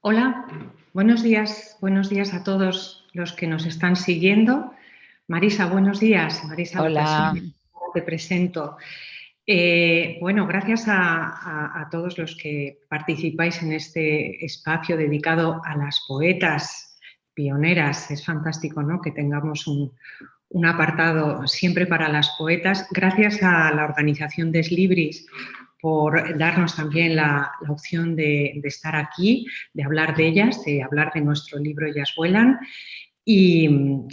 Hola, buenos días a todos los que nos están siguiendo. Marisa, buenos días. Marisa Hola, Lopesini, te presento. Bueno, gracias a todos los que participáis en este espacio dedicado a las poetas pioneras. Es fantástico, ¿no?, que tengamos un apartado siempre para las poetas. Gracias a la organización Des Libris por darnos también la opción de estar aquí, de hablar de ellas, de hablar de nuestro libro Ellas vuelan. Y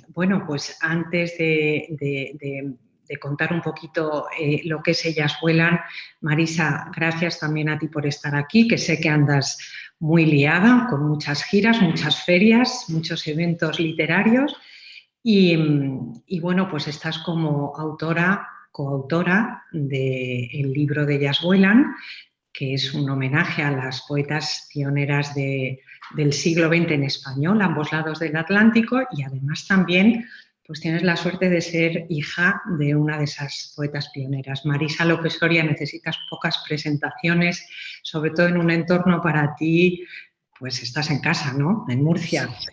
bueno, pues antes de contar un poquito lo que es Ellas vuelan, Marisa, gracias también a ti por estar aquí, que sé que andas muy liada, con muchas giras, muchas ferias, muchos eventos literarios. Y bueno, pues estás como coautora del libro de Ellas vuelan, que es un homenaje a las poetas pioneras del siglo XX en español, a ambos lados del Atlántico, y además también pues tienes la suerte de ser hija de una de esas poetas pioneras. Marisa López Soria, necesitas pocas presentaciones, sobre todo en un entorno para ti, pues estás en casa, ¿no?, en Murcia. sí.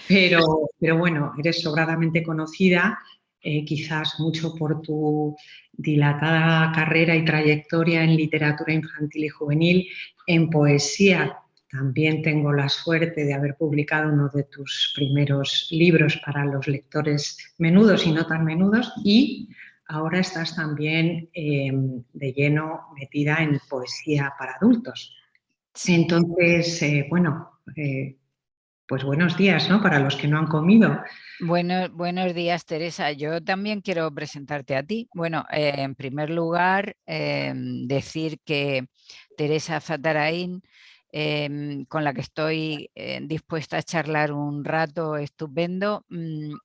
Pero bueno, eres sobradamente conocida, quizás mucho por tu dilatada carrera y trayectoria en literatura infantil y juvenil, en poesía. También tengo la suerte de haber publicado uno de tus primeros libros para los lectores menudos y no tan menudos, y ahora estás también de lleno metida en poesía para adultos. Entonces, bueno, pues buenos días, ¿no?, para los que no han comido. Buenos días, Teresa. Yo también quiero presentarte a ti. Bueno, en primer lugar, decir que Teresa Zatarain, con la que estoy dispuesta a charlar un rato estupendo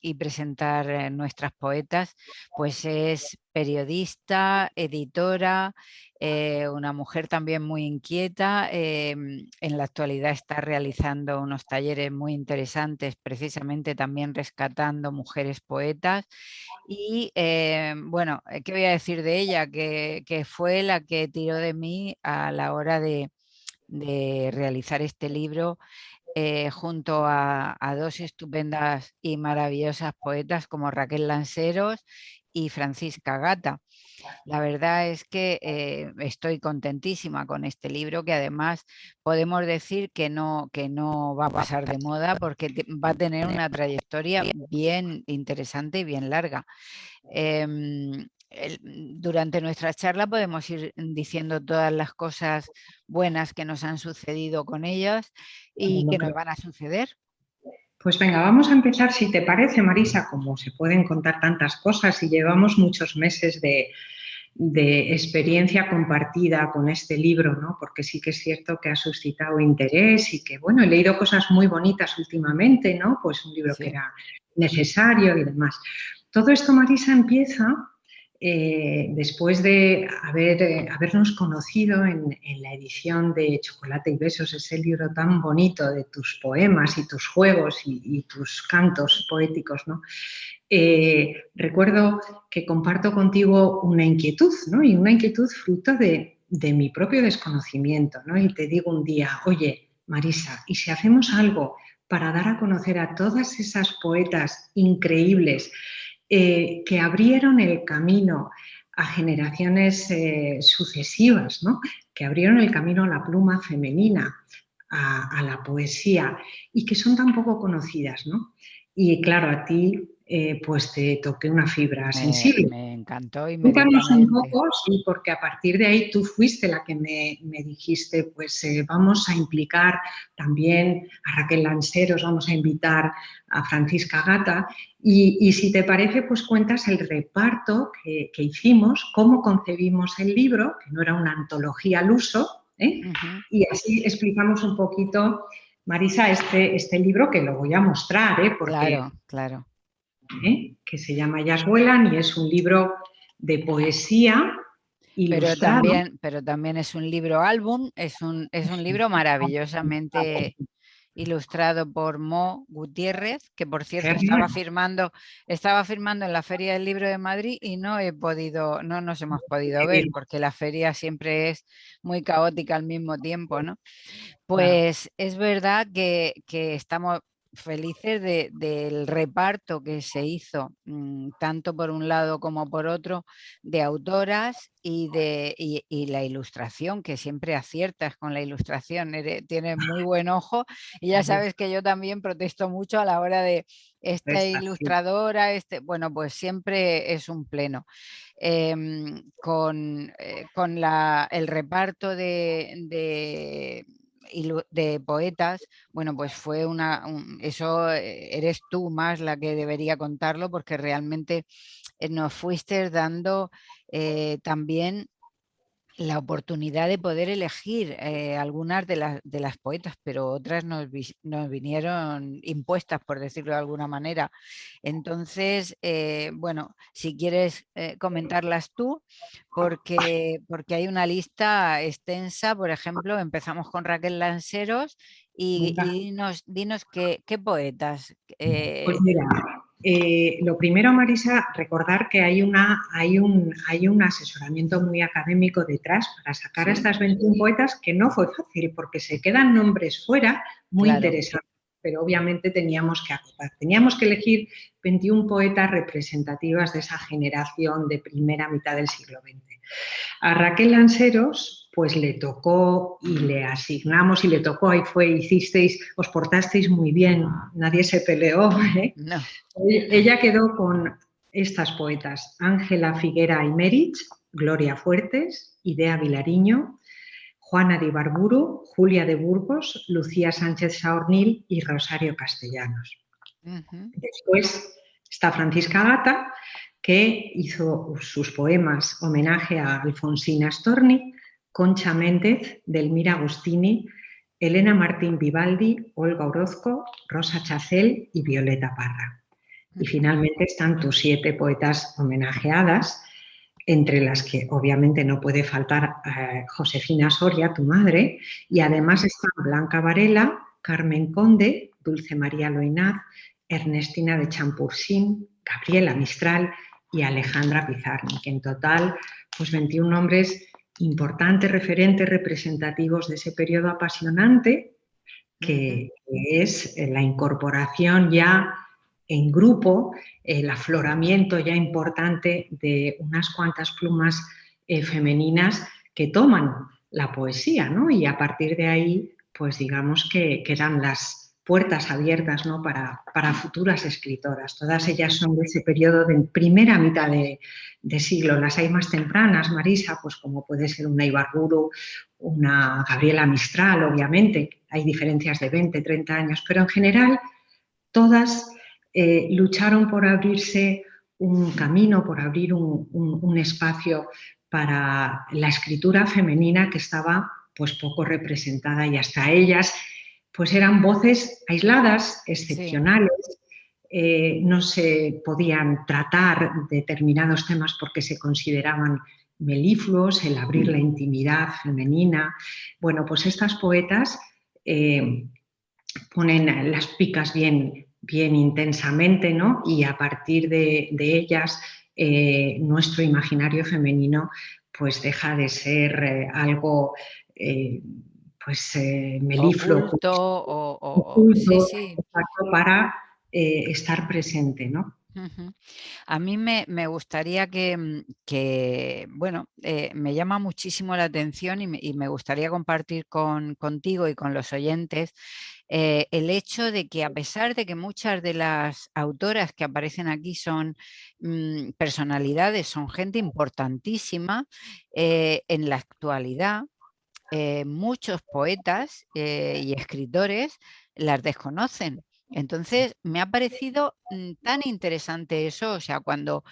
y presentar nuestras poetas, pues es periodista, editora, una mujer también muy inquieta. En la actualidad está realizando unos talleres muy interesantes, precisamente también rescatando mujeres poetas. Y bueno, ¿qué voy a decir de ella? Que fue la que tiró de mí a la hora de realizar este libro, junto a dos estupendas y maravillosas poetas como Raquel Lanceros y Francisca Gata. La verdad es que estoy contentísima con este libro, que además podemos decir que no va a pasar de moda, porque va a tener una trayectoria bien interesante y bien larga. Durante nuestra charla podemos ir diciendo todas las cosas buenas que nos han sucedido con ellas y Bueno, que nos van a suceder. pues venga, vamos a empezar, si te parece, Marisa, como se pueden contar tantas cosas y llevamos muchos meses de experiencia compartida con este libro, ¿no?, porque sí que es cierto que ha suscitado interés y que, bueno, he leído cosas muy bonitas últimamente, ¿no?, pues un libro que Sí. era necesario y demás. Todo esto, Marisa, empieza después de habernos conocido en la edición de Chocolate y Besos, ese libro tan bonito de tus poemas y tus juegos y tus cantos poéticos, ¿no? Recuerdo que comparto contigo una inquietud, ¿no?, y una inquietud fruto de mi propio desconocimiento, ¿no? Y te digo un día, oye, Marisa, ¿y si hacemos algo para dar a conocer a todas esas poetas increíbles que abrieron el camino a generaciones sucesivas, ¿no?, que abrieron el camino a la pluma femenina, a la poesía, y que son tan poco conocidas, ¿no? Y claro, a ti pues te toqué una fibra sensible. Me encantó Cuéntanos un inmediatamente. poco, sí, porque a partir de ahí tú fuiste la que me dijiste, pues vamos a implicar también a Raquel Lanceros, vamos a invitar a Francisca Gata, y si te parece, pues cuentas el reparto que hicimos, cómo concebimos el libro, que no era una antología al uso, ¿eh? Ujú. Y así explicamos un poquito, Marisa, este libro, que lo voy a mostrar, porque Claro, claro. que se llama Ellas vuelan, y es un libro de poesía ilustrado. Pero también es un libro álbum, es un libro maravillosamente ilustrado por Mo Gutiérrez, que por cierto Genial. estaba firmando en la Feria del Libro de Madrid y no nos hemos podido ver porque la feria siempre es muy caótica al mismo tiempo, ¿no? Claro. Pues es verdad que estamos felices del reparto que se hizo, tanto por un lado como por otro, de autoras y la ilustración, que siempre aciertas con la ilustración, tienes muy buen ojo y ya sabes que yo también protesto mucho a la hora de esta Es así. ilustradora, bueno, pues siempre es un pleno. Con el reparto de poetas, bueno, pues fue eso eres tú más la que debería contarlo, porque realmente nos fuiste dando también la oportunidad de poder elegir algunas de las poetas, pero otras nos vinieron impuestas, por decirlo de alguna manera. Entonces, bueno, si quieres comentarlas tú, porque hay una lista extensa. Por ejemplo, empezamos con Raquel Lanceros Venga. y dinos qué poetas. Pues mira, lo primero, Marisa, recordar que hay un asesoramiento muy académico detrás para sacar a Sí, estas 21 poetas, que no fue fácil porque se quedan nombres fuera muy claro. interesantes, pero obviamente teníamos que acotar. Teníamos que elegir 21 poetas representativas de esa generación de primera mitad del siglo XX. A Raquel Lanceros, pues le tocó y le asignamos y le tocó, ahí fue, os portasteis muy bien, nadie se peleó, ¿eh? No. Ella quedó con estas poetas: Ángela Figuera Aymerich, Gloria Fuertes, Idea Vilariño, Juana de Ibarburu, Julia de Burgos, Lucía Sánchez Saornil y Rosario Castellanos. Después está Francisca Gata, que hizo sus poemas homenaje a Alfonsina Storni, Concha Méndez, Delmira Agustini, Elena Martín Vivaldi, Olga Orozco, Rosa Chacel y Violeta Parra. Y finalmente están tus 7 poetas homenajeadas, entre las que obviamente no puede faltar Josefina Soria, tu madre, y además están Blanca Varela, Carmen Conde, Dulce María Loinaz, Ernestina de Champursin, Gabriela Mistral y Alejandra Pizarnik, que en total, pues 21 nombres importantes, referentes, representativos de ese periodo apasionante que es la incorporación ya en grupo, el afloramiento ya importante de unas cuantas plumas femeninas que toman la poesía, ¿no? Y a partir de ahí, pues digamos que eran las puertas abiertas, ¿no? para futuras escritoras. Todas ellas son de ese periodo de primera mitad de siglo. Las hay más tempranas, Marisa, pues como puede ser una Ibarburu, una Gabriela Mistral, obviamente. Hay diferencias de 20, 30 años, pero en general todas lucharon por abrirse un camino, por abrir un espacio para la escritura femenina que estaba pues poco representada, y hasta ellas pues eran voces aisladas, Sí. excepcionales. No se podían tratar determinados temas porque se consideraban melifluos, el abrir la intimidad femenina. Bueno, pues estas poetas ponen las picas bien, bien intensamente, ¿no? Y a partir de ellas, nuestro imaginario femenino pues deja de ser algo pues melifluo, Oculto sí, oculto, sí. para estar presente, ¿no? A mí me gustaría bueno, me llama muchísimo la atención y me gustaría compartir contigo y con los oyentes el hecho de que, a pesar de que muchas de las autoras que aparecen aquí son personalidades, son gente importantísima, en la actualidad muchos poetas y escritores las desconocen. Entonces, me ha parecido tan interesante eso, o sea, cuando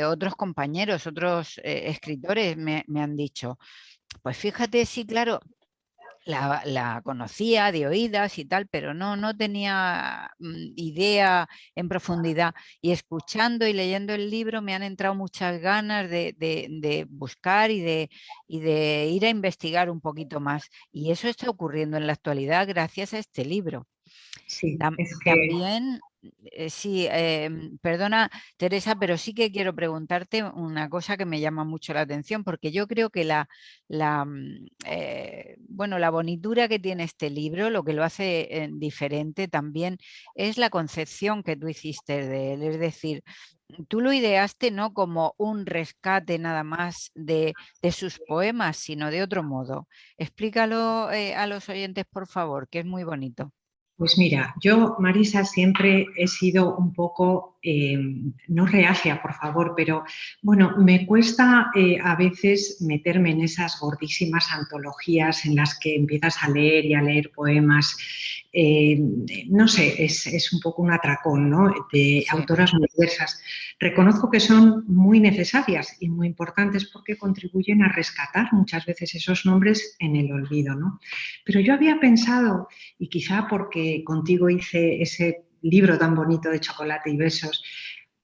otros compañeros, otros escritores me han dicho, pues fíjate, sí, claro, la conocía de oídas y tal, pero no tenía idea en profundidad. Y escuchando y leyendo el libro me han entrado muchas ganas de buscar y de ir a investigar un poquito más. Y eso está ocurriendo en la actualidad gracias a este libro. Sí, es que, También, sí, perdona Teresa, pero sí que quiero preguntarte una cosa que me llama mucho la atención, porque yo creo que bueno, la bonitura que tiene este libro, lo que lo hace diferente también es la concepción que tú hiciste de él. Es decir, tú lo ideaste no como un rescate nada más de sus poemas, sino de otro modo. Explícalo a los oyentes, por favor, que es muy bonito. pues mira, yo, Marisa, siempre he sido un poco, no reacia, por favor, pero bueno, me cuesta a veces meterme en esas gordísimas antologías en las que empiezas a leer y a leer poemas. Eh, no sé, es un poco un atracón, ¿no? De Sí. autoras muy diversas. Reconozco que son muy necesarias y muy importantes porque contribuyen a rescatar muchas veces esos nombres en el olvido, ¿no? Pero yo había pensado, y quizá porque contigo hice ese libro tan bonito de Chocolate y Besos,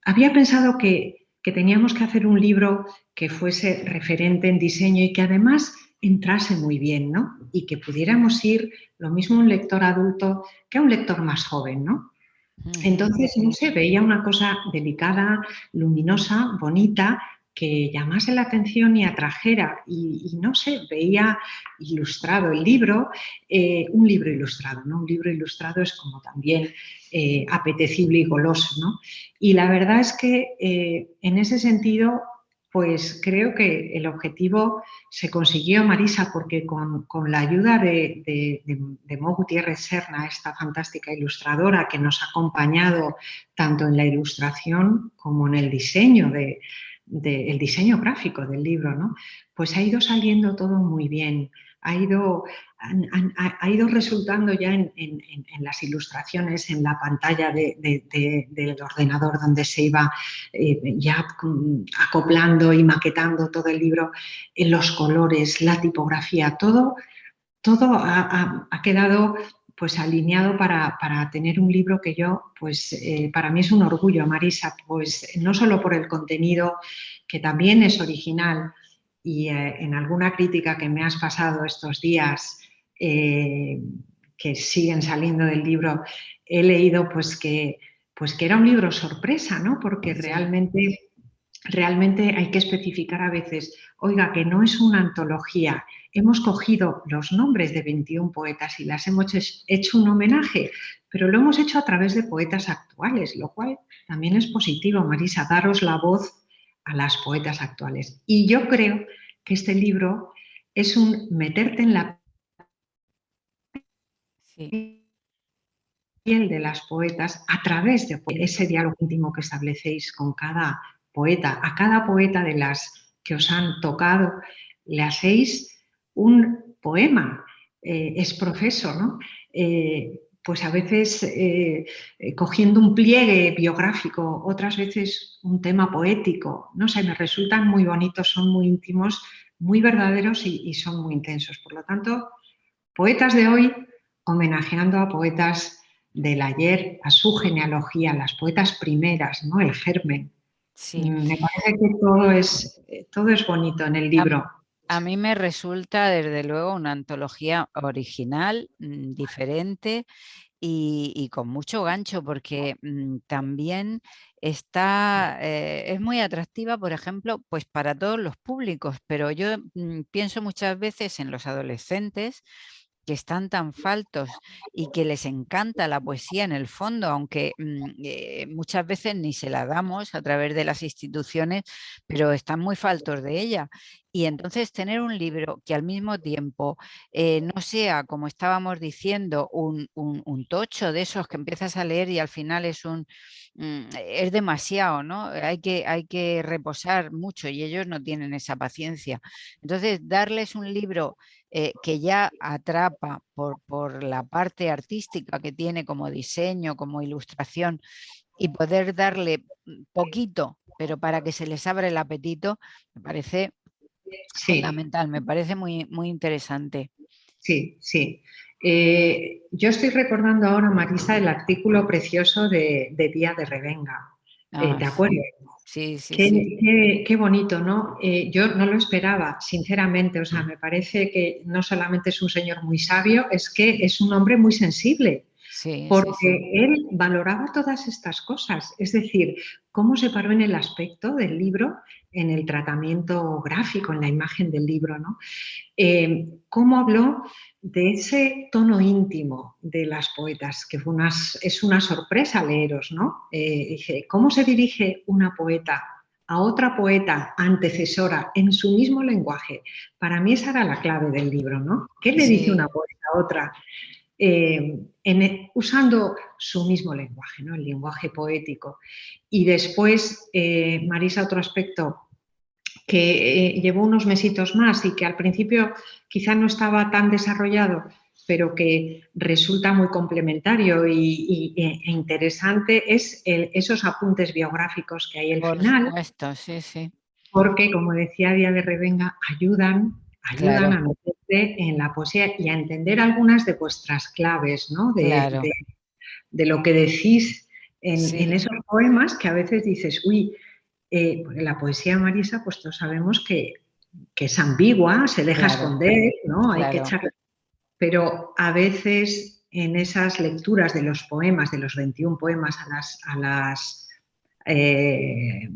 había pensado que teníamos que hacer un libro que fuese referente en diseño y que además entrase muy bien, ¿no? Y que pudiéramos ir lo mismo a un lector adulto que a un lector más joven, ¿no? Ujú. Entonces, no sé, veía una cosa delicada, luminosa, bonita, que llamase la atención y atrajera. Y no sé, veía ilustrado el libro, un libro ilustrado, ¿no? Un libro ilustrado es como también apetecible y goloso, ¿no? Y la verdad es que en ese sentido, pues creo que el objetivo se consiguió, Marisa, porque con la ayuda de Mo Gutiérrez Serna, esta fantástica ilustradora que nos ha acompañado tanto en la ilustración como en el diseño el diseño gráfico del libro, ¿no? Pues ha ido saliendo todo muy bien, ha ido resultando ya en las ilustraciones, en la pantalla del ordenador donde se iba ya acoplando y maquetando todo el libro, en los colores, la tipografía, todo ha quedado pues alineado para tener un libro que yo, pues para mí es un orgullo, Marisa, pues no solo por el contenido, que también es original, y en alguna crítica que me has pasado estos días, eh, que siguen saliendo del libro, he leído pues que era un libro sorpresa, ¿no? Porque Sí. realmente hay que especificar a veces, oiga, que no es una antología, hemos cogido los nombres de 21 poetas y las hemos hecho un homenaje, pero lo hemos hecho a través de poetas actuales, lo cual también es positivo, Marisa, daros la voz a las poetas actuales. Y yo creo que este libro es un meterte en la Sí. piel de las poetas a través de ese diálogo íntimo que establecéis con cada poeta. A cada poeta de las que os han tocado le hacéis un poema, es profeso, ¿no? Pues a veces cogiendo un pliegue biográfico, otras veces un tema poético, no sé, me resultan muy bonitos, son muy íntimos, muy verdaderos y son muy intensos. Por lo tanto, poetas de hoy homenajeando a poetas del ayer, a su genealogía, las poetas primeras, ¿no? El germen. Sí. Me parece que todo es bonito en el A, libro. a mí me resulta desde luego una antología original, diferente y con mucho gancho porque también es muy atractiva, por ejemplo, pues para todos los públicos, pero yo pienso muchas veces en los adolescentes que están tan faltos y que les encanta la poesía en el fondo, aunque muchas veces ni se la damos a través de las instituciones, pero están muy faltos de ella. Y entonces tener un libro que al mismo tiempo no sea, como estábamos diciendo, un tocho de esos que empiezas a leer y al final es demasiado, ¿no? Hay que reposar mucho y ellos no tienen esa paciencia. Entonces, darles un libro que ya atrapa por la parte artística que tiene como diseño, como ilustración, y poder darle poquito, pero para que se les abra el apetito, me parece Sí, fundamental, me parece muy, muy interesante. Sí, sí. Yo estoy recordando ahora, Marisa, el artículo precioso de Día de Revenga. Ah, ¿Te acuerdas? sí, sí, Qué, sí. qué bonito, ¿no? Yo no lo esperaba, sinceramente. O sea, me parece que no solamente es un señor muy sabio, es que es un hombre muy sensible, Sí, sí, sí. porque él valoraba todas estas cosas. Es decir, cómo se paró en el aspecto del libro, en el tratamiento gráfico, en la imagen del libro, ¿no? Cómo habló de ese tono íntimo de las poetas, que es una sorpresa leeros, ¿no? Dije, ¿cómo se dirige una poeta a otra poeta antecesora en su mismo lenguaje? Para mí esa era la clave del libro, ¿no? ¿Qué le dice una Sí, poeta a otra? Usando su mismo lenguaje, ¿no? El lenguaje poético. Y después, Marisa, otro aspecto que llevó unos mesitos más y que al principio quizá no estaba tan desarrollado, pero que resulta muy complementario e interesante, es esos apuntes biográficos que hay al por final, supuesto, sí, sí. porque, como decía Díaz de Revenga, ayudan Claro, a meterte en la poesía y a entender algunas de vuestras claves, ¿no? claro. De lo que decís en Sí, esos poemas que a veces dices, uy, la poesía, Marisa, pues todos sabemos que es ambigua, se deja claro, esconder, ¿no? Hay que claro. echarle. Pero a veces en esas lecturas de los poemas, de los 21 poemas a las eh,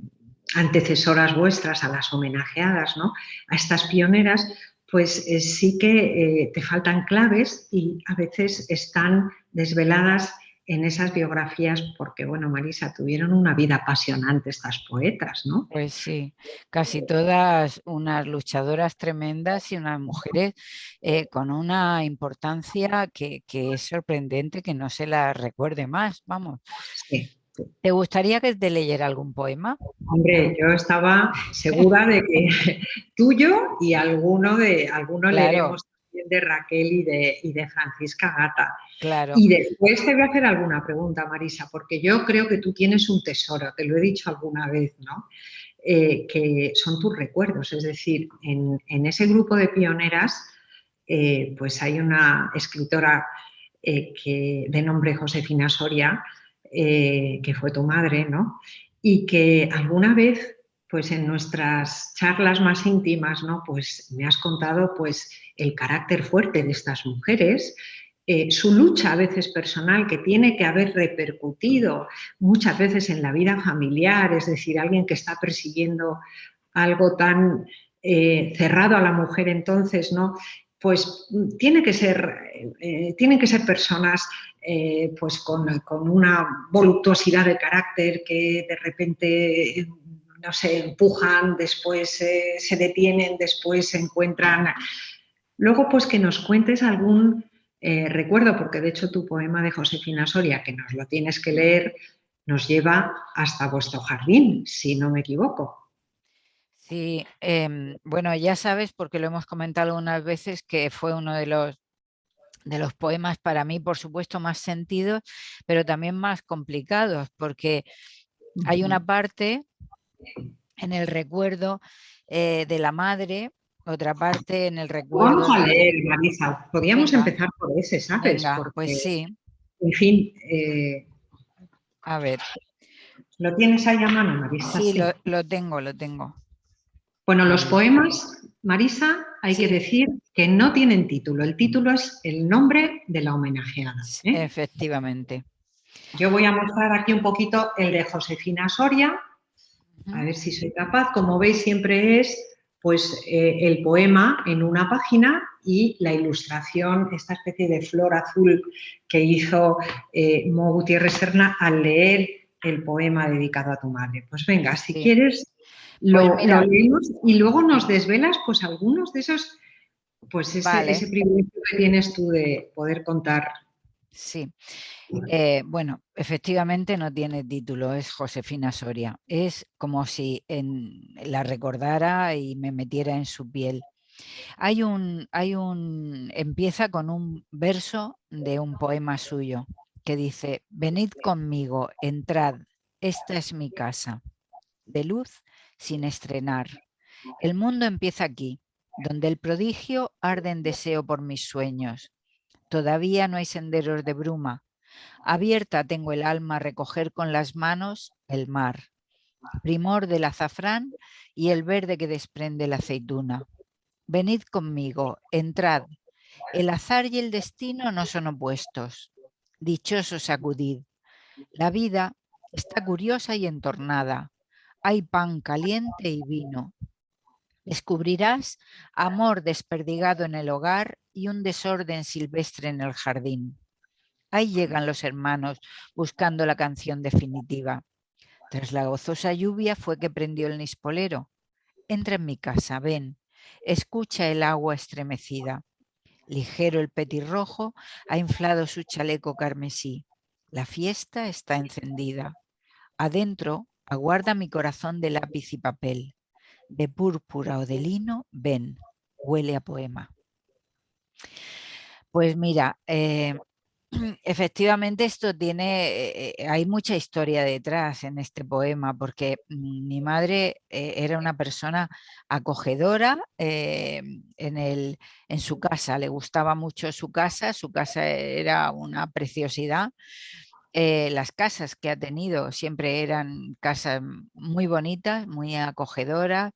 antecesoras vuestras, a las homenajeadas, ¿no? A estas pioneras, pues sí que te faltan claves y a veces están desveladas en esas biografías, porque, bueno, Marisa, tuvieron una vida apasionante estas poetas, ¿no? Pues sí, casi todas unas luchadoras tremendas y unas mujeres con una importancia que es sorprendente que no se la recuerde más. Vamos, Sí. ¿te gustaría que te leyera algún poema? Hombre, yo estaba segura de que tuyo y alguno Claro, leeremos también de Raquel y de Francisca Gata. claro. Y después te voy a hacer alguna pregunta, Marisa, porque yo creo que tú tienes un tesoro, te lo he dicho alguna vez, ¿no? Que son tus recuerdos, es decir, en ese grupo de pioneras, pues hay una escritora de nombre Josefina Soria, que fue tu madre, ¿no? Y que alguna vez, pues en nuestras charlas más íntimas, ¿no? Pues me has contado, pues, el carácter fuerte de estas mujeres, su lucha a veces personal que tiene que haber repercutido muchas veces en la vida familiar, es decir, alguien que está persiguiendo algo tan cerrado a la mujer entonces, ¿no? Pues tienen que ser personas pues con una voluptuosidad de carácter que de repente no sé, empujan, después se detienen, después se encuentran. Luego, pues que nos cuentes algún recuerdo, porque de hecho tu poema de Josefina Soria, que nos lo tienes que leer, nos lleva hasta vuestro jardín, si no me equivoco. Sí, bueno, ya sabes, porque lo hemos comentado algunas veces, que fue uno de los poemas para mí, por supuesto, más sentidos, pero también más complicados, porque hay una parte en el recuerdo de la madre, otra parte en el Vamos recuerdo a de... leer, Marisa. Podríamos Venga, empezar por ese, ¿sabes? venga, pues Porque, sí, en fin, a ver, ¿lo tienes ahí a mano, Marisa? sí, Sí. lo tengo, lo tengo. Bueno, A los ver, poemas, Marisa, hay que sí, decir que no tienen título. El título es el nombre de la homenajeada. ¿Eh? efectivamente. Yo voy a mostrar aquí un poquito el de Josefina Soria, a Ujú. ver si soy capaz. Como veis, siempre es pues el poema en una página y la ilustración, esta especie de flor azul que hizo Mo Gutiérrez Serna al leer el poema dedicado a tu madre. Pues venga, si Sí, quieres, pues lo mira, leemos y luego nos desvelas pues algunos de esos, pues vale, ese privilegio que tienes tú de poder contar. sí. Bueno, efectivamente no tiene título, es Josefina Soria. Es como si la recordara y me metiera en su piel. Empieza con un verso de un poema suyo que dice: venid conmigo, entrad, esta es mi casa, de luz sin estrenar. El mundo empieza aquí, donde el prodigio arde en deseo por mis sueños. Todavía no hay senderos de bruma. Abierta tengo el alma a recoger con las manos el mar, primor del azafrán y el verde que desprende la aceituna. Venid conmigo, entrad. El azar y el destino no son opuestos. Dichosos acudid. La vida está curiosa y entornada. Hay pan caliente y vino. Descubrirás amor desperdigado en el hogar y un desorden silvestre en el jardín. Ahí llegan los hermanos buscando la canción definitiva. Tras la gozosa lluvia fue que prendió el nispolero. Entra en mi casa, ven, escucha el agua estremecida. Ligero el petirrojo ha inflado su chaleco carmesí. La fiesta está encendida. Adentro aguarda mi corazón de lápiz y papel. De púrpura o de lino, ven, huele a poema. Pues mira, efectivamente esto tiene, hay mucha historia detrás en este poema, porque mi madre era una persona acogedora en su casa, le gustaba mucho su casa era una preciosidad. Las casas que ha tenido siempre eran casas muy bonitas, muy acogedoras.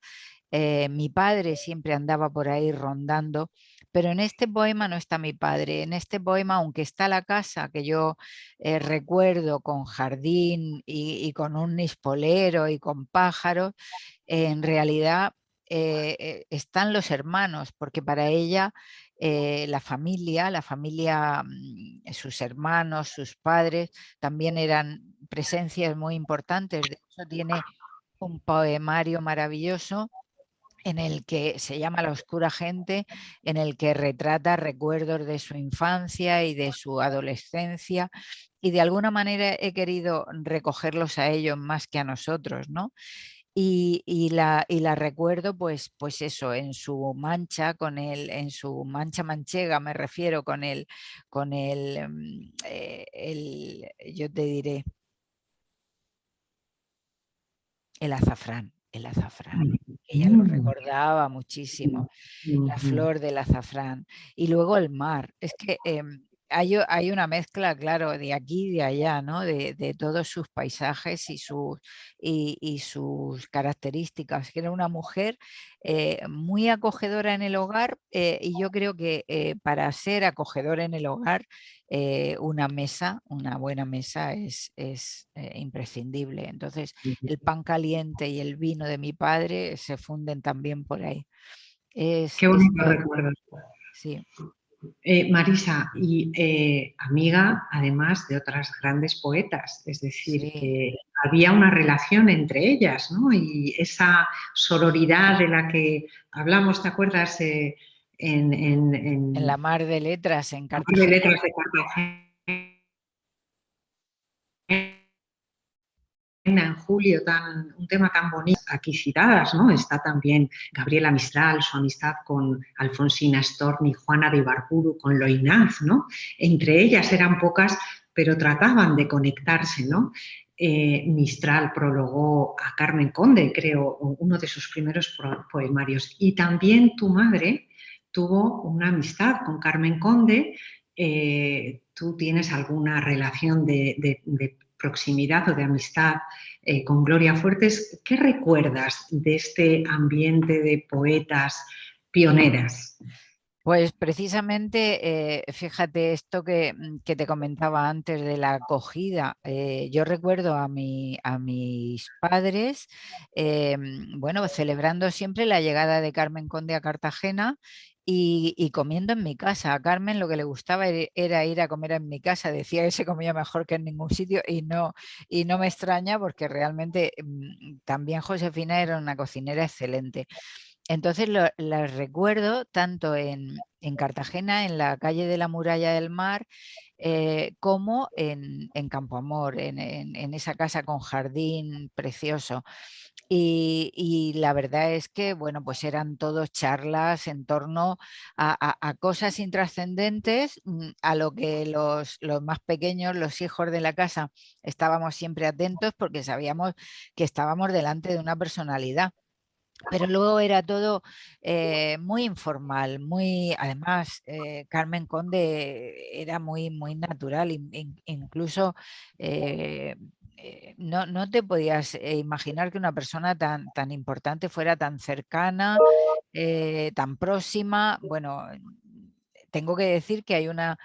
Mi padre siempre andaba por ahí rondando, pero en este poema no está mi padre. En este poema, aunque está la casa que yo recuerdo con jardín y con un nispolero y con pájaros, en realidad están los hermanos, porque para ella la familia, sus hermanos, sus padres, también eran presencias muy importantes. De hecho, tiene un poemario maravilloso en el que se llama La oscura gente, en el que retrata recuerdos de su infancia y de su adolescencia, y de alguna manera he querido recogerlos a ellos más que a nosotros, ¿no? Y la recuerdo, pues eso, en su mancha, en su mancha manchega, me refiero, yo te diré, el azafrán, que ella lo Mm, recordaba muchísimo, la ujú. flor del azafrán. Y luego el mar. Es que hay una mezcla, claro, de aquí y de allá, ¿no? De todos sus paisajes y sus características. Que era una mujer muy acogedora en el hogar, y yo creo que para ser acogedora en el hogar, una buena mesa es imprescindible. Entonces, el pan caliente y el vino de mi padre se funden también por ahí. Qué Es bonito recuerdo. sí, Marisa, y amiga además de otras grandes poetas, es decir, sí. que había una relación entre ellas, ¿no? Y esa sororidad de la que hablamos, ¿te acuerdas? En la En Mar de Letras, en Amor de Cartagena. letras de Cartagena, en julio, un tema tan bonito, aquí citadas, ¿no? Está también Gabriela Mistral, su amistad con Alfonsina Storni, Juana de Ibarburu, con Loinaz, ¿no? Entre ellas eran pocas, pero trataban de conectarse, ¿no? Mistral prologó a Carmen Conde, creo, uno de sus primeros poemarios. Y también tu madre tuvo una amistad con Carmen Conde. ¿Tú tienes alguna relación de proximidad o de amistad con Gloria Fuertes? ¿Qué recuerdas de este ambiente de poetas pioneras? Pues precisamente, fíjate esto que te comentaba antes de la acogida. Yo recuerdo a mis padres, bueno, celebrando siempre la llegada de Carmen Conde a Cartagena y comiendo en mi casa. A Carmen lo que le gustaba era ir a comer en mi casa. Decía que se comía mejor que en ningún sitio y no me extraña porque realmente también Josefina era una cocinera excelente. Entonces las recuerdo tanto en Cartagena, en la calle de la Muralla del Mar, como en Campoamor, en esa casa con jardín precioso. Y la verdad es que, bueno, pues eran todos charlas en torno a cosas intrascendentes, a lo que los más pequeños, los hijos de la casa, estábamos siempre atentos porque sabíamos que estábamos delante de una personalidad. pero luego era todo muy informal, además Carmen Conde era muy natural, incluso no te podías imaginar que una persona tan importante fuera tan cercana, tan próxima. Bueno, tengo que decir que hay una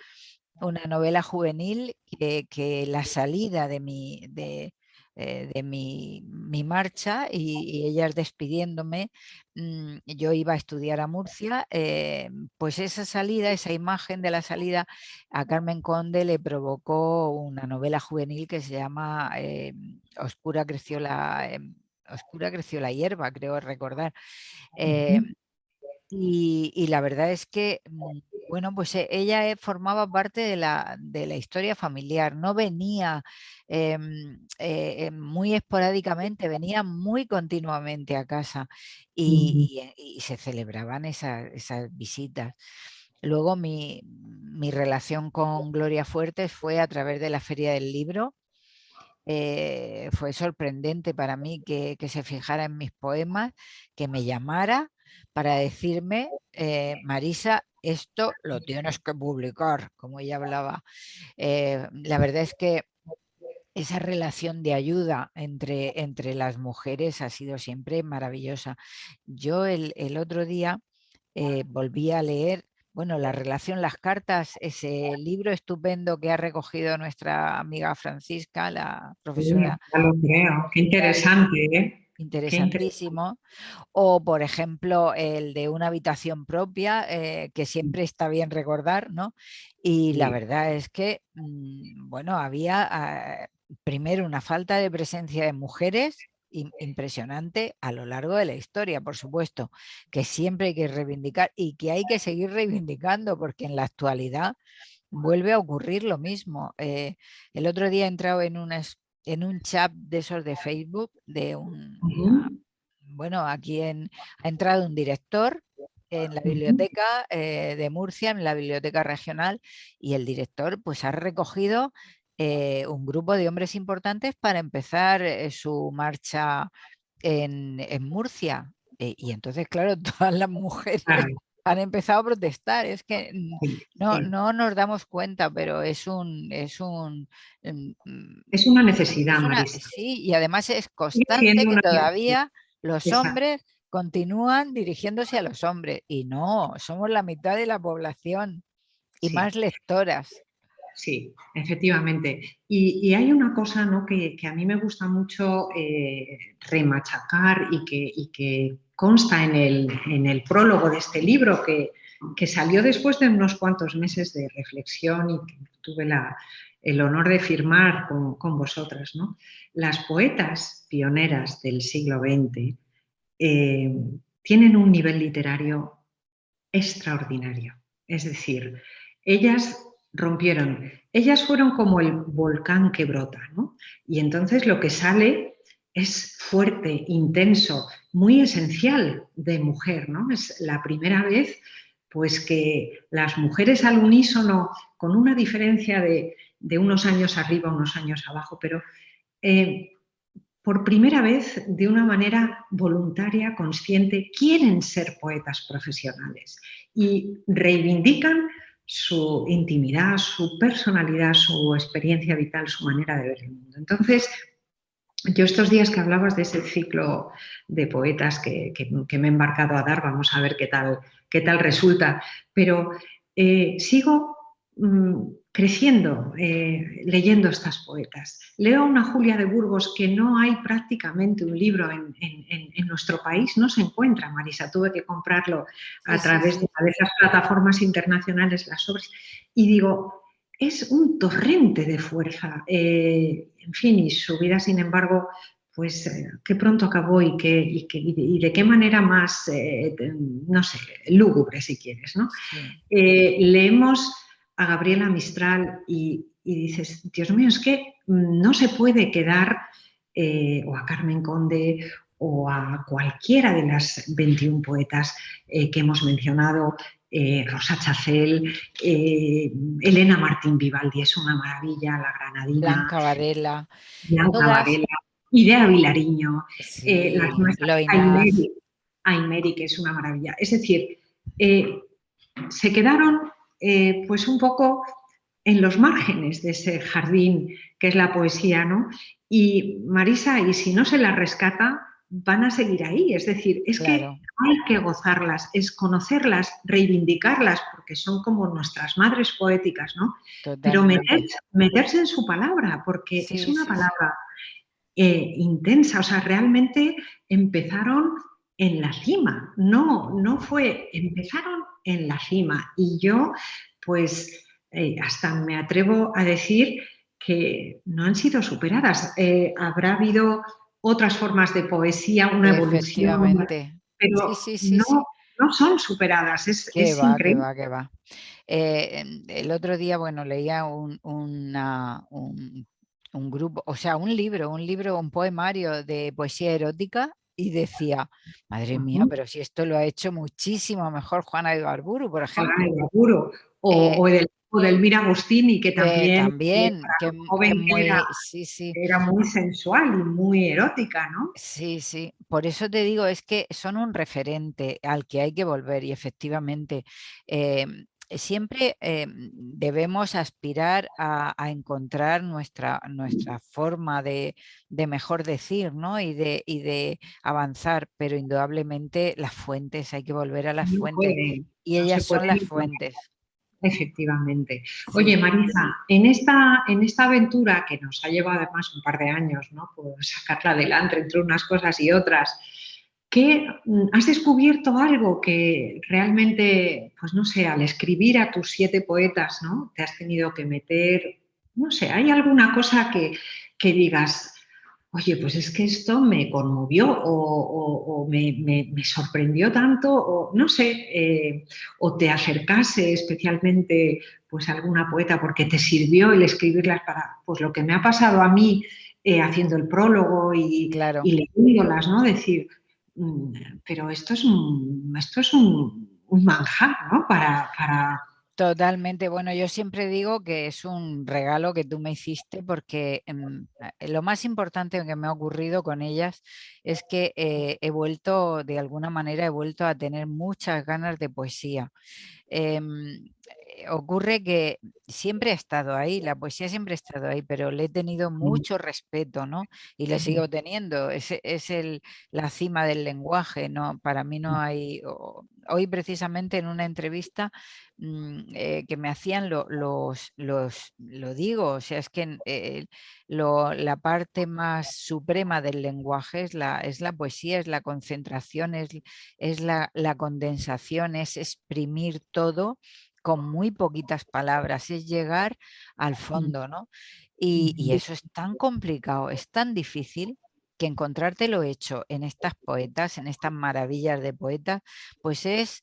novela juvenil que la salida de mi marcha y ellas despidiéndome, yo iba a estudiar a Murcia, pues esa salida, esa imagen de la salida a Carmen Conde le provocó una novela juvenil que se llama Oscura creció la hierba, creo recordar. Eh, y la verdad es que, bueno, pues ella formaba parte de la historia familiar, no venía muy esporádicamente, venía muy continuamente a casa Ujú, y se celebraban esas visitas. Luego mi relación con Gloria Fuertes fue a través de la Feria del Libro. Fue sorprendente para mí que se fijara en mis poemas, que me llamara para decirme, Marisa, esto lo tienes que publicar, como ella hablaba. La verdad es que esa relación de ayuda entre las mujeres ha sido siempre maravillosa. Yo el otro día volví a leer, bueno, la relación, las cartas, ese libro estupendo que ha recogido nuestra amiga Francisca, la sí, profesora ya lo creo. Qué interesante, ¿eh? Qué interesante. interesantísimo. O, por ejemplo, el de una habitación propia, que siempre está bien recordar, ¿no? Y la Sí, verdad es que, bueno, había primero una falta de presencia de mujeres impresionante a lo largo de la historia, por supuesto, que siempre hay que reivindicar y que hay que seguir reivindicando, porque en la actualidad vuelve a ocurrir lo mismo. El otro día he entrado en un chat de esos de Facebook ujú, bueno, ha entrado un director en la ujú. biblioteca de Murcia, en la biblioteca regional, y el director pues ha recogido un grupo de hombres importantes para empezar su marcha en Murcia. Y entonces, claro, todas las mujeres Claro, han empezado a protestar. Es que sí, no, sí. no nos damos cuenta, pero mm, Es una necesidad, es una, Marisa. sí, y además es Sigue constante siendo que una necesidad. todavía los Exacto. hombres continúan dirigiéndose a los hombres. Y no, somos la mitad de la población y Sí. más lectoras. Sí, efectivamente. Y hay una cosa, ¿no?, que a mí me gusta mucho remachacar y que consta en el prólogo de este libro, que salió después de unos cuantos meses de reflexión y que tuve el honor de firmar con vosotras, ¿no? Las poetas pioneras del siglo XX eh, tienen un nivel literario extraordinario. Es decir, ellas fueron como el volcán que brota, ¿no? Y entonces lo que sale es fuerte, intenso, muy esencial de mujer, ¿no? Es la primera vez pues que las mujeres al unísono, con una diferencia de unos años arriba, unos años abajo, pero eh, por primera vez, de una manera voluntaria, consciente, quieren ser poetas profesionales y reivindican su intimidad, su personalidad, su experiencia vital, su manera de ver el mundo. Entonces, yo estos días que hablabas de ese ciclo de poetas que me he embarcado a dar, vamos a ver qué tal resulta, pero sigo creciendo leyendo estas poetas. Leo a una Julia de Burgos que no hay prácticamente un libro en nuestro país, no se encuentra, Marisa, tuve que comprarlo Sí, a sí, través de sí. una de esas plataformas internacionales, las obras, y digo, es un torrente de fuerza. En fin, y su vida, sin embargo, pues qué pronto acabó y de qué manera más, no sé, lúgubre, si quieres, ¿no? Sí. Leemos a Gabriela Mistral y dices, Dios mío, es que no se puede quedar, o a Carmen Conde, o a cualquiera de las 21 poetas que hemos mencionado, Rosa Chacel, Elena Martín Vivaldi, es una maravilla, la granadina, Blanca Varela, Blanca todas, Varela, Idea Vilariño, las sí, nuestras Loinaz. Aimeri. Aymeri, que es una maravilla. Es decir, se quedaron pues un poco en los márgenes de ese jardín que es la poesía, ¿no? Y Marisa, y si no se las rescata, van a seguir ahí. Es decir, es que Claro, hay que gozarlas, es conocerlas, reivindicarlas, porque son como nuestras madres poéticas, ¿no? Pero totalmente. meterse en su palabra, porque es Sí, una sí, sí. palabra intensa, o sea, realmente empezaron en la cima, no fue, empezaron en la cima y yo pues hasta me atrevo a decir que no han sido superadas. Habrá habido otras formas de poesía, una evolución, Efectivamente. Sí, pero sí, sí, sí. no son superadas, Qué es va, qué increíble. va, qué va. El otro día, bueno, leía un grupo, o sea, un libro, un poemario de poesía erótica y decía, madre mía, Ujú. pero si esto lo ha hecho muchísimo mejor Juana de Ibarburu, por Ahora ejemplo. el laburo. Eh, O del Mira Agostini, que también también, para que, lo joven que que era, muy, sí, sí. era muy sensual y muy erótica, ¿no? Sí, sí, por eso te digo, es que son un referente al que hay que volver y efectivamente siempre debemos aspirar a encontrar nuestra forma de mejor decir, ¿no? Y de avanzar, pero indudablemente las fuentes, hay que volver a las fuentes y No se ellas puede son las ni poner, fuentes. efectivamente. Oye, Sí. Marisa, en esta aventura que nos ha llevado además un par de años, ¿no? Por sacarla adelante entre unas cosas y otras, ¿qué has descubierto algo que realmente, pues no sé, al escribir a tus 7 poetas, ¿no? Te has tenido que meter, no sé, ¿hay alguna cosa que digas, oye, pues es que esto me conmovió o me sorprendió tanto, o no sé, o te acercase especialmente pues a alguna poeta porque te sirvió el escribirlas para, pues lo que me ha pasado a mí haciendo el prólogo Claro. y leyéndolas, ¿no? Decir, pero esto es un manjar, ¿no? Totalmente. Bueno, yo siempre digo que es un regalo que tú me hiciste porque lo más importante que me ha ocurrido con ellas es que he vuelto, de alguna manera, he vuelto a tener muchas ganas de poesía. Ocurre que siempre ha estado ahí, la poesía siempre ha estado ahí, pero le he tenido mucho respeto, ¿no? Y le sigo teniendo. Es la cima del lenguaje, ¿no? Para mí no hay. Hoy precisamente en una entrevista que me hacían lo digo, o sea, es que la parte más suprema del lenguaje es la poesía, es la concentración, es la condensación, es exprimir todo con muy poquitas palabras, es llegar al fondo, ¿no? Y eso es tan complicado, es tan difícil que encontrarte lo hecho en estas poetas, en estas maravillas de poetas, pues es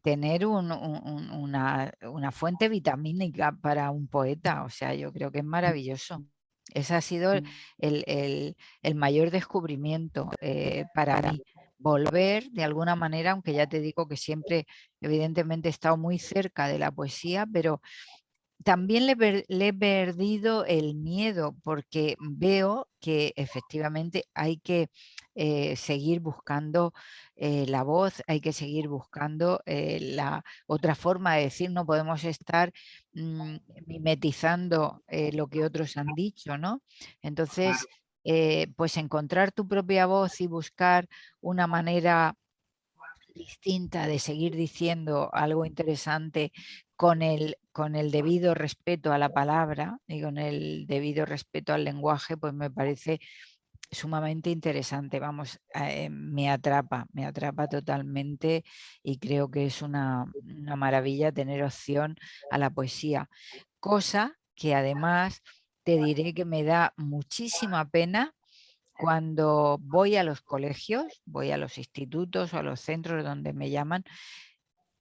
tener una fuente vitamínica para un poeta. O sea, yo creo que es maravilloso. Ese ha sido el mayor descubrimiento para mí. Volver de alguna manera, aunque ya te digo que siempre, evidentemente, he estado muy cerca de la poesía, pero también le he perdido el miedo porque veo que efectivamente hay que seguir buscando la voz, hay que seguir buscando la otra forma de decir, no podemos estar mm, mimetizando lo que otros han dicho, ¿no? Entonces, pues encontrar tu propia voz y buscar una manera distinta de seguir diciendo algo interesante con el debido respeto a la palabra y con el debido respeto al lenguaje, pues me parece sumamente interesante. Vamos, me atrapa totalmente y creo que es una maravilla tener opción a la poesía. Cosa que además te diré que me da muchísima pena cuando voy a los colegios, voy a los institutos o a los centros donde me llaman,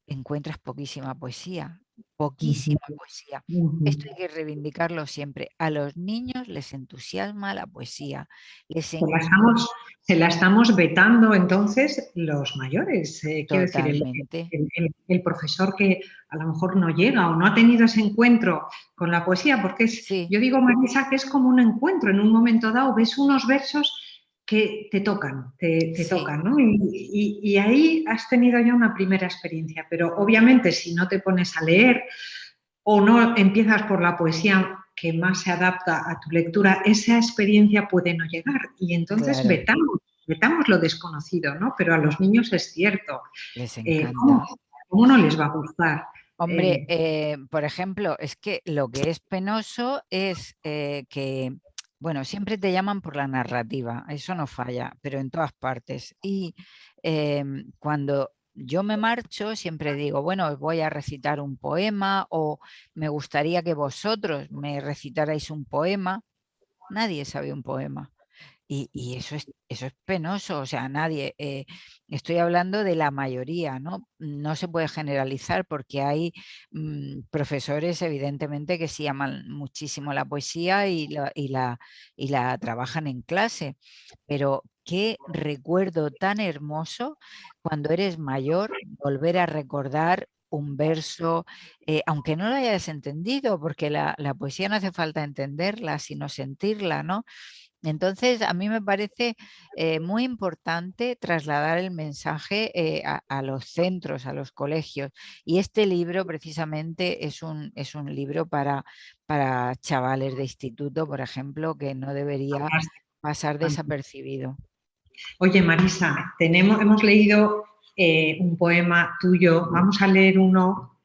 encuentras poquísima poesía, poquísima poesía. Esto hay que reivindicarlo siempre. A los niños les entusiasma la poesía. Les Se la en- estamos, se la estamos vetando entonces los mayores. Quiero decir, Totalmente. el profesor que a lo mejor no llega o no ha tenido ese encuentro con la poesía, porque Sí, yo digo, Marisa, que es como un encuentro. En un momento dado ves unos versos que te tocan, te Sí, tocan, ¿no? Y ahí has tenido ya una primera experiencia, pero obviamente si no te pones a leer o no empiezas por la poesía que más se adapta a tu lectura, esa experiencia puede no llegar y entonces claro, vetamos lo desconocido, ¿no? Pero a los niños es cierto. les ¿Cómo, encanta. cómo no les va a gustar? Hombre, por ejemplo, es que lo que es penoso es que, bueno, siempre te llaman por la narrativa, eso no falla, pero en todas partes. Y cuando yo me marcho, siempre digo, bueno, os voy a recitar un poema o me gustaría que vosotros me recitarais un poema. Nadie sabe un poema. Y eso es penoso, o sea, nadie, estoy hablando de la mayoría, ¿no? No se puede generalizar porque hay profesores, evidentemente, que sí aman muchísimo la poesía y la trabajan en clase, pero qué recuerdo tan hermoso cuando eres mayor, volver a recordar un verso, aunque no lo hayas entendido, porque la poesía no hace falta entenderla, sino sentirla, ¿no? Entonces, a mí me parece muy importante trasladar el mensaje a los centros, a los colegios. Y este libro precisamente es un libro para chavales de instituto, por ejemplo, que no debería pasar desapercibido. Oye, Marisa, hemos leído un poema tuyo, vamos a leer uno.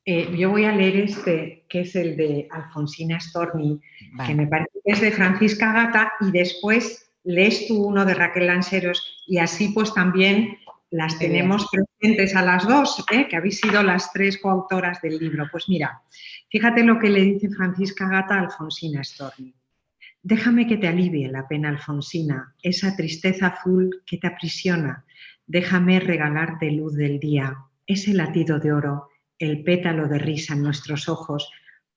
Yo voy a leer este, que es el de Alfonsina Storni, que Vale, me parece que es de Francisca Gata, y después lees tú uno de Raquel Lanceros, y así pues también las muy bien. tenemos presentes a las dos, que habéis sido las tres coautoras del libro. Pues mira, fíjate lo que le dice Francisca Gata a Alfonsina Storni. Déjame que te alivie la pena, Alfonsina, esa tristeza azul que te aprisiona. Déjame regalarte luz del día, ese latido de oro, el pétalo de risa en nuestros ojos.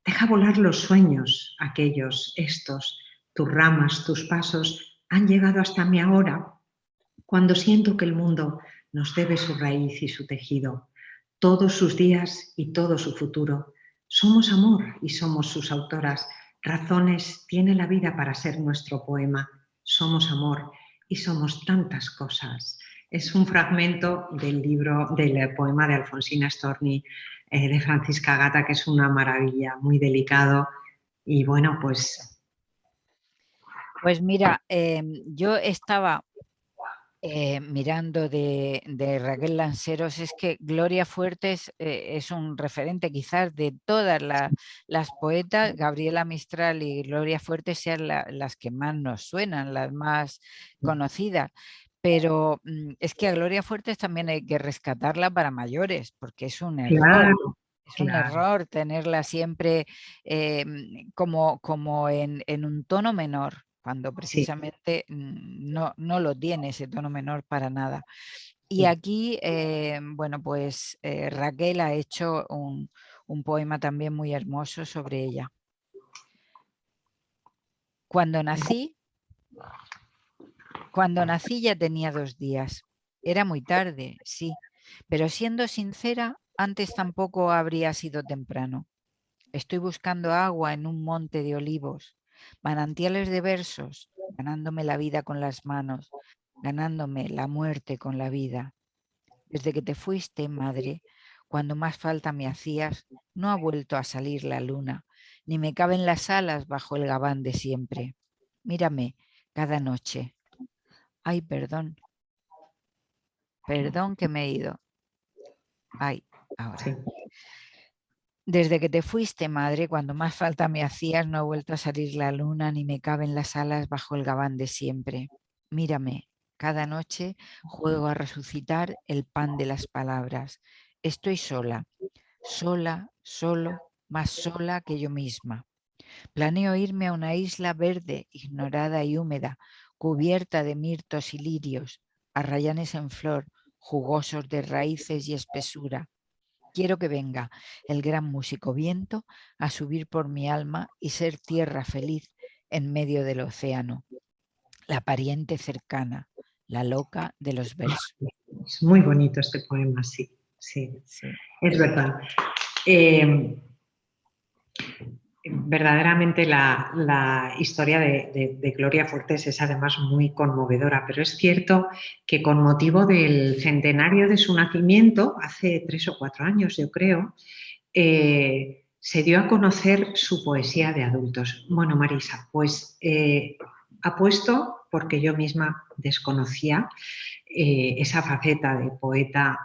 Deja volar los sueños, aquellos, estos, tus ramas, tus pasos han llegado hasta mí ahora, cuando siento que el mundo nos debe su raíz y su tejido, todos sus días y todo su futuro. Somos amor y somos sus autoras. Razones tiene la vida para ser nuestro poema. Somos amor y somos tantas cosas. Es un fragmento del libro, del poema de Alfonsina Storni, de Francisca Gata, que es una maravilla, muy delicado. Y bueno, pues Pues mira, yo estaba mirando de Raquel Lanceros, es que Gloria Fuertes es un referente quizás de todas las poetas. Gabriela Mistral y Gloria Fuertes sean las que más nos suenan, las más conocidas. Pero es que a Gloria Fuertes también hay que rescatarla para mayores, porque es un error. claro, Es un claro, error tenerla siempre como en un tono menor, cuando sí, precisamente no lo tiene ese tono menor para nada. Y sí. aquí, bueno, pues Raquel ha hecho un poema también muy hermoso sobre ella. Cuando nací, cuando nací ya tenía 2 días. Era muy tarde, sí, pero siendo sincera, antes tampoco habría sido temprano. Estoy buscando agua en un monte de olivos, manantiales de versos, ganándome la vida con las manos, ganándome la muerte con la vida. Desde que te fuiste, madre, cuando más falta me hacías, no ha vuelto a salir la luna, ni me caben las alas bajo el gabán de siempre. Mírame cada noche. Ay, perdón, perdón que me he ido. Ay, Sí. ahora. Desde que te fuiste, madre, cuando más falta me hacías, no ha vuelto a salir la luna, ni me caben las alas bajo el gabán de siempre. Mírame, cada noche juego a resucitar el pan de las palabras. Estoy sola, sola, solo, más sola que yo misma. Planeo irme a una isla verde, ignorada y húmeda, cubierta de mirtos y lirios, arrayanes en flor, jugosos de raíces y espesura. Quiero que venga el gran músico viento a subir por mi alma y ser tierra feliz en medio del océano, la pariente cercana, la loca de los versos. Es muy bonito este poema, sí, sí, Sí, es verdad. Eh, Verdaderamente la historia de Gloria Fuertes es además muy conmovedora, pero es cierto que con motivo del centenario de su nacimiento, hace 3 o 4 años yo creo, se dio a conocer su poesía de adultos. Bueno, Marisa, pues apuesto, porque yo misma desconocía esa faceta de poeta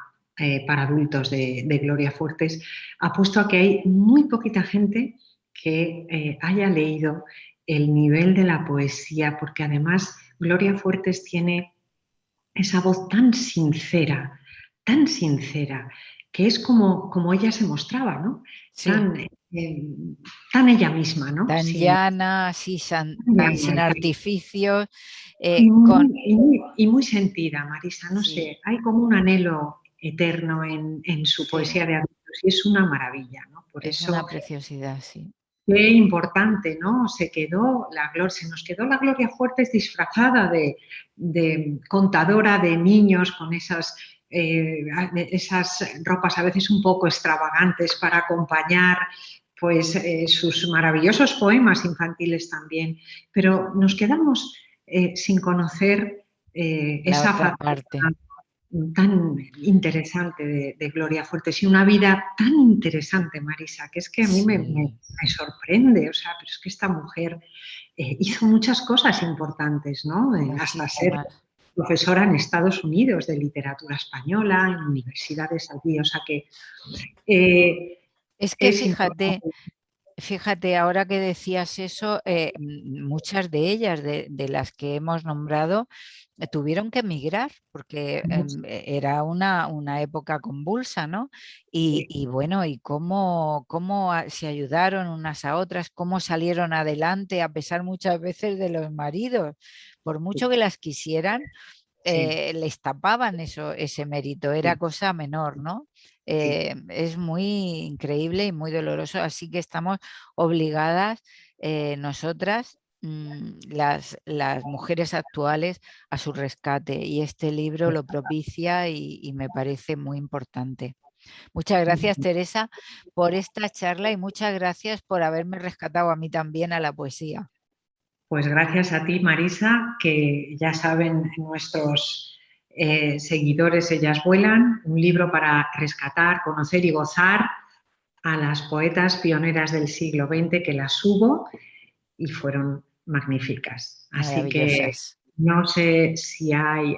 para adultos de Gloria Fuertes, apuesto a que hay muy poquita gente que haya leído el nivel de la poesía, porque además Gloria Fuertes tiene esa voz tan sincera, que es como ella se mostraba, ¿no? Sí, Tan, tan ella misma, ¿no? tan Sin, llana, así, tan sin tan, artificios, y con... muy sentida, Marisa, no Sí, sé, hay como un anhelo eterno en su sí, poesía de adultos y es una maravilla, ¿no? Por es una eso, preciosidad, sí. qué importante, ¿no? Se nos quedó la Gloria Fuertes disfrazada de contadora de niños con esas ropas a veces un poco extravagantes para acompañar pues sus maravillosos poemas infantiles también, pero nos quedamos sin conocer La esa otra faceta parte. tan interesante de Gloria Fuertes y una vida tan interesante, Marisa, que es que a mí Sí, me sorprende, o sea, pero es que esta mujer hizo muchas cosas importantes, ¿no? Hasta ser muchísimas. profesora en Estados Unidos de literatura española, en universidades allí, o sea que eh, Es que es fíjate, importante. fíjate, ahora que decías eso, muchas de ellas, de las que hemos nombrado, tuvieron que emigrar porque era una época convulsa, ¿no? Y bueno, y cómo se ayudaron unas a otras, cómo salieron adelante a pesar muchas veces de los maridos, por mucho que las quisieran Sí, les tapaban eso, ese mérito, era sí, cosa menor, ¿no? sí. Es muy increíble y muy doloroso, así que estamos obligadas nosotras, las mujeres actuales, a su rescate y este libro lo propicia y me parece muy importante. Muchas gracias, Teresa, por esta charla y muchas gracias por haberme rescatado a mí también a la poesía. Pues gracias a ti, Marisa, que ya saben nuestros seguidores, ellas vuelan, un libro para rescatar, conocer y gozar a las poetas pioneras del siglo XX que las hubo y fueron magníficas. Así que Maravillosas. no sé si hay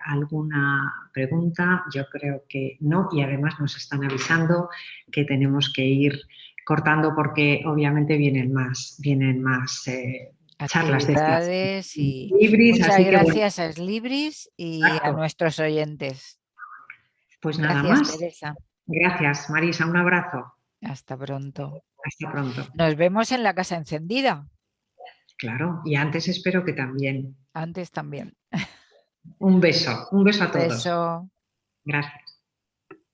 alguna pregunta, yo creo que no, y además nos están avisando que tenemos que ir cortando porque obviamente vienen más charlas de estas Actividades y libres, muchas así que bueno, gracias a Slibris y a exacto. nuestros oyentes. Pues nada Gracias, más. Teresa. Gracias, Marisa, un abrazo. Hasta pronto. Hasta pronto. Nos vemos en la casa encendida. Claro, y antes espero que también. Antes también. Un beso a Un todos. beso. Gracias.